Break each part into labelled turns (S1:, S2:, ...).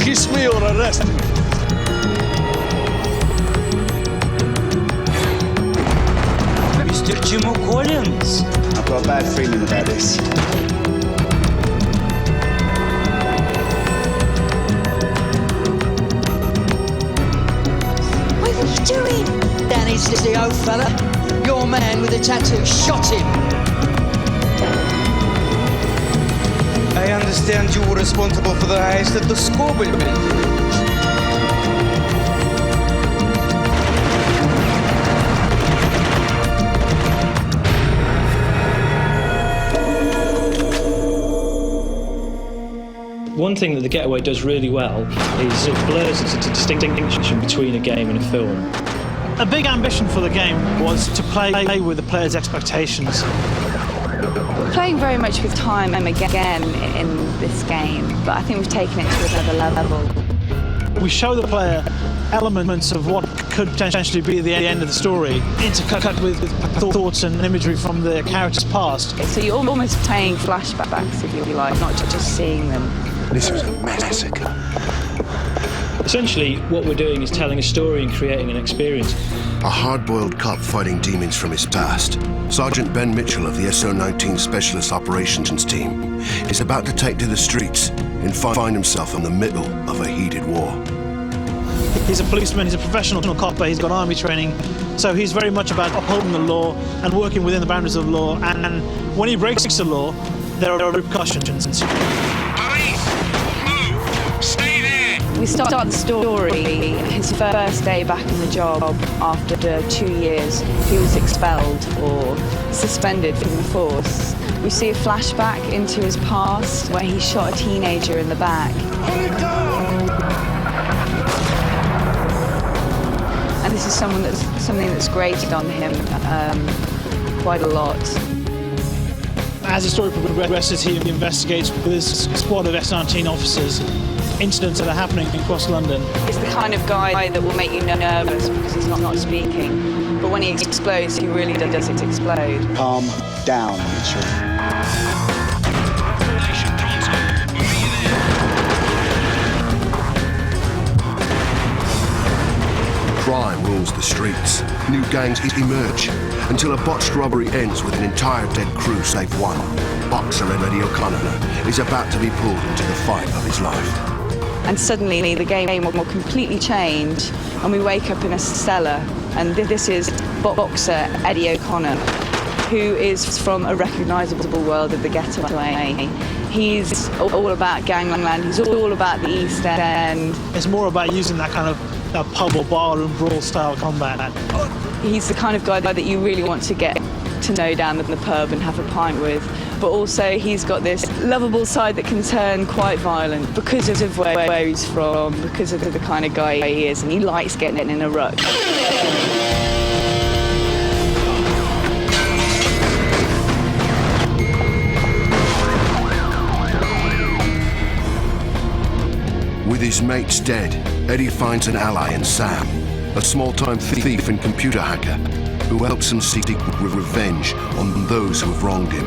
S1: Kiss me or arrest me.
S2: Mr. Jim Collins.
S3: I've got a bad feeling about this.
S4: What are you doing?
S2: Danny's the old fella. Your man with the tattoo shot him. I understand you were responsible for the heist at the Scoble building.
S5: One thing that the Getaway does really well is it blurs into distinction between a game and a film.
S6: A big ambition for the game was to play with the player's expectations.
S7: We're playing very much with time and again in this game, but I think we've taken it to another level.
S6: We show the player elements of what could potentially be the end of the story, intercut with thoughts and imagery from the character's past.
S7: So you're almost playing flashbacks, if you like, not just seeing them.
S1: This was a massacre.
S5: Essentially, what we're doing is telling a story and creating an experience.
S8: A hard-boiled cop fighting demons from his past, Sergeant Ben Mitchell of the SO-19 Specialist Operations Team is about to take to the streets and find himself in the middle of a heated war.
S6: He's a policeman, he's a professional cop, but he's got army training, so he's very much about upholding the law and working within the boundaries of the law, and when he breaks the law, there are repercussions.
S7: We start the story, his first day back in the job after 2 years. He was expelled or suspended from the force. We see a flashback into his past where he shot a teenager in the back. And this is something that's grated on him quite a lot.
S6: As the story progresses, he investigates with his squad of S19 officers incidents that are happening across London.
S7: He's the kind of guy that will make you nervous because he's not speaking. But when he explodes, he really does explode.
S3: Calm down, Mitchell.
S8: Crime rules the streets. New gangs emerge until a botched robbery ends with an entire dead crew save one. Boxer Eddie O'Connor is about to be pulled into the fight of his life.
S7: And suddenly the game will completely change and we wake up in a cellar, and this is boxer Eddie O'Connor, who is from a recognisable world of the Getaway. He's all about gangland, he's all about the East End.
S6: It's more about using that kind of that pub or barroom brawl style combat.
S7: He's the kind of guy that you really want to get to know down in the pub and have a pint with. But also he's got this lovable side that can turn quite violent because of where he's from, because of the kind of guy he is, and he likes getting in a rut.
S8: With his mates dead, Eddie finds an ally in Sam, a small-time thief and computer hacker who helps him seek revenge on those who have wronged him.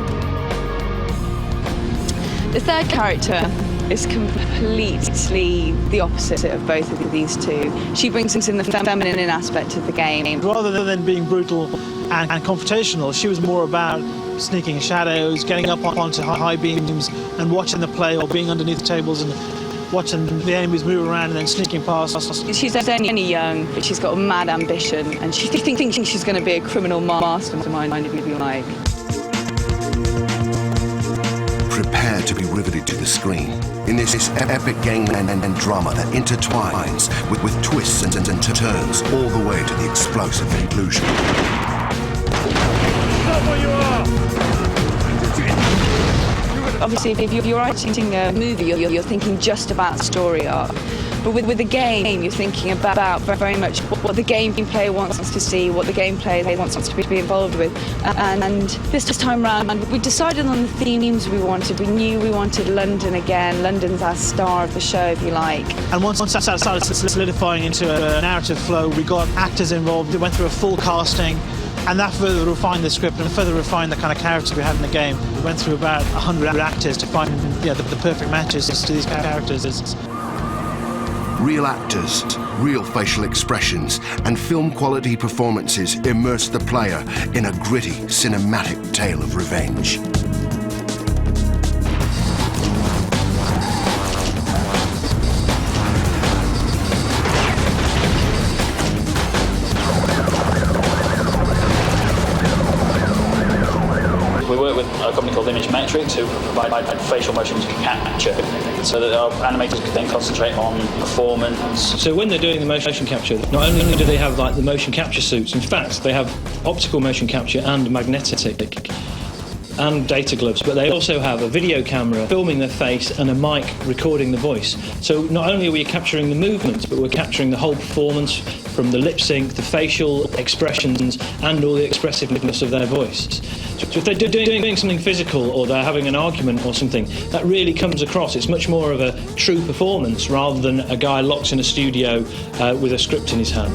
S7: The third character is completely the opposite of both of these two. She brings in the feminine aspect of the game.
S6: Rather than being brutal and confrontational, she was more about sneaking in shadows, getting up onto high beams and watching the play, or being underneath the tables and watching the enemies move around and then sneaking past us.
S7: She's only young, but she's got a mad ambition, and she thinks she's going to be a criminal mastermind, if you like.
S8: Prepare to be riveted to the screen in this epic gangland and drama that intertwines with twists and turns all the way to the explosive conclusion.
S1: Stop where you are!
S7: Obviously, if you're writing a movie, you're thinking just about story arc. But with the game, you're thinking about very much what the gameplay wants us to see, what the gameplay wants us to be involved with. And this time round, we decided on the themes we wanted. We knew we wanted London again. London's our star of the show, if you like.
S6: And once that started solidifying into a narrative flow, we got actors involved. We went through a full casting. And that further refined the script and further refined the kind of characters we had in the game. We went through about 100 actors to find the perfect matches to these characters.
S8: Real actors, real facial expressions, and film quality performances immerse the player in a gritty, cinematic tale of revenge.
S9: We work with a company called Image Metrics who provide facial motion capture so that our animators can then concentrate on performance.
S5: So when they're doing the motion capture, not only do they have like the motion capture suits, in fact they have optical motion capture and magnetic and data gloves, but they also have a video camera filming their face and a mic recording the voice. So not only are we capturing the movements, but we're capturing the whole performance from the lip sync, the facial expressions, and all the expressiveness of their voice. So if they're doing something physical or they're having an argument or something, that really comes across. It's much more of a true performance rather than a guy locked in a studio with a script in his hand.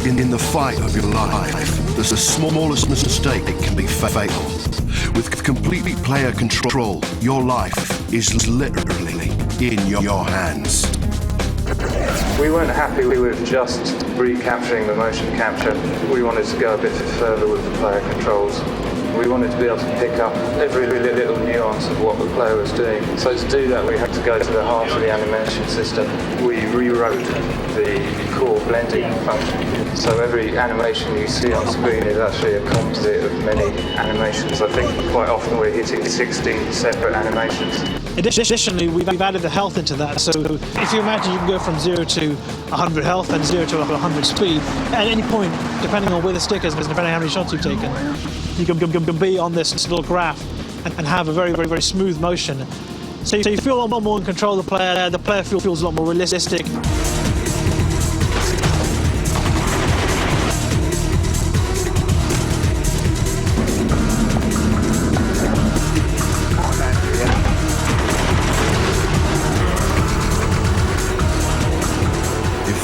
S8: In the fight of your life, the smallest mistake can be fatal. With complete player control, your life is literally in your hands.
S10: We weren't happy with just recapturing the motion capture. We wanted to go a bit further with the player controls. We wanted to be able to pick up every little nuance of what the player was doing. So to do that, we had to go to the heart of the animation system. We rewrote the core blending function. So every animation you see on screen is actually a composite of many animations. I think quite often we're hitting 16 separate animations.
S6: Additionally, we've added the health into that. So if you imagine you can go from 0 to 100 health and 0 to 100 speed, at any point, depending on where the stick is, depending on how many shots you've taken, you can be on this little graph and have a very smooth motion. So you feel a lot more in control of the player feels a lot more realistic.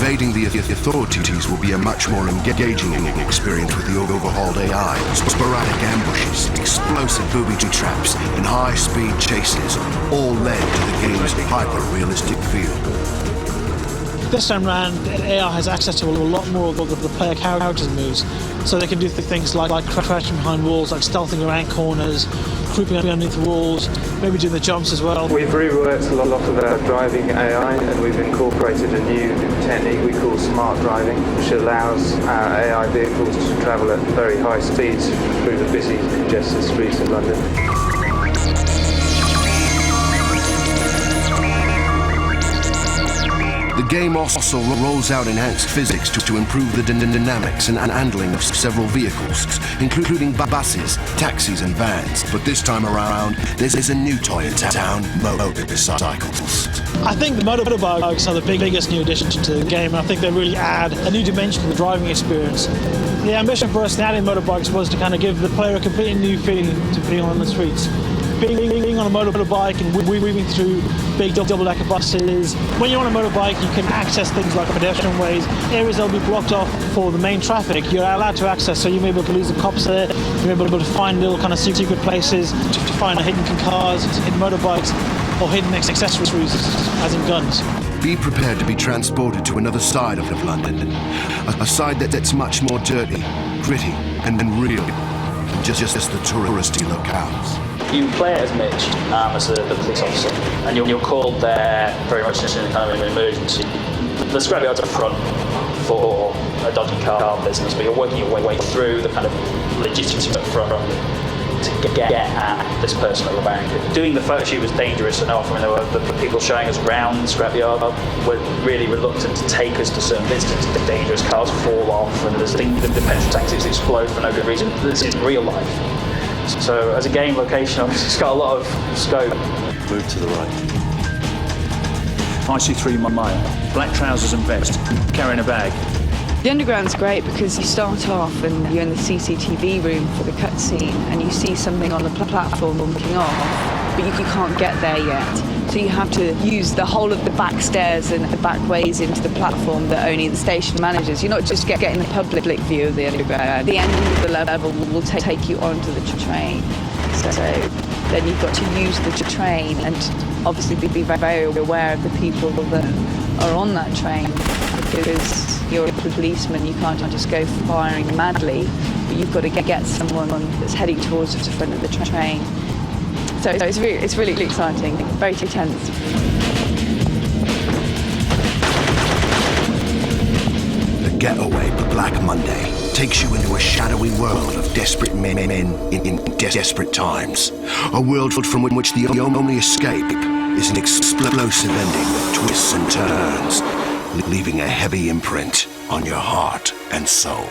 S8: Evading the authorities will be a much more engaging experience with the overhauled AI. Sporadic ambushes, explosive booby traps, and high-speed chases all led to the game's hyper-realistic feel.
S6: This time around, AI has access to a lot more of the player characters' moves, so they can do things like crouching behind walls, like stealthing around corners, creeping underneath walls, maybe doing the jumps as well.
S10: We've reworked a lot of our driving AI, and we've incorporated a new technique we call smart driving, which allows our AI vehicles to travel at very high speeds through the busy, congested streets of London.
S8: The game also rolls out enhanced physics to improve the dynamics and handling of several vehicles, including buses, taxis and vans. But this time around, there's a new toy in town, motorcycles.
S6: I think the motorbikes are the biggest new addition to the game. I think they really add a new dimension to the driving experience. The ambition for us in adding motorbikes was to kind of give the player a completely new feeling to being on the streets. Being on a motorbike and weaving through big double-decker buses. When you're on a motorbike, you can access things like pedestrian ways, areas that will be blocked off for the main traffic. You're allowed to access, so you may be able to lose the cops there. You may be able to find little kind of secret places to find hidden cars, hidden motorbikes, or hidden accessories, as in guns.
S8: Be prepared to be transported to another side of London, a side that's much more dirty, gritty, and real, just the touristy locales.
S9: You play as Mitch, as the police officer, and you're called there very much in a kind of an emergency. The scrapyard's up front for a dodgy car business, but you're working your way through the kind of legitimacy up front to get at this person at the bank. Doing the photo shoot was dangerous enough. I mean, there were the people showing us around the scrapyard were really reluctant to take us to certain visitors. The dangerous cars fall off, and the petrol tanks explode for no good reason. This is real life. So as a game location, it's got a lot of scope.
S1: Move to the right. I see 3 Maya, black trousers and vest, carrying a bag.
S7: The Underground's great because you start off and you're in the CCTV room for the cutscene and you see something on the platform looking off, but you can't get there yet. So you have to use the whole of the back stairs and the back ways into the platform that only the station manages. You're not just getting the public view of the Underground. The ending of the level will take you onto the train. So then you've got to use the train and obviously be very aware of the people that are on that train, because you're a policeman, you can't just go firing madly, but you've got to get someone that's heading towards the front of the train. So it's really exciting, very tense.
S8: The Getaway, Black Monday, takes you into a shadowy world of desperate men in desperate times. A world from which the only escape is an explosive ending that twists and turns, leaving a heavy imprint on your heart and soul.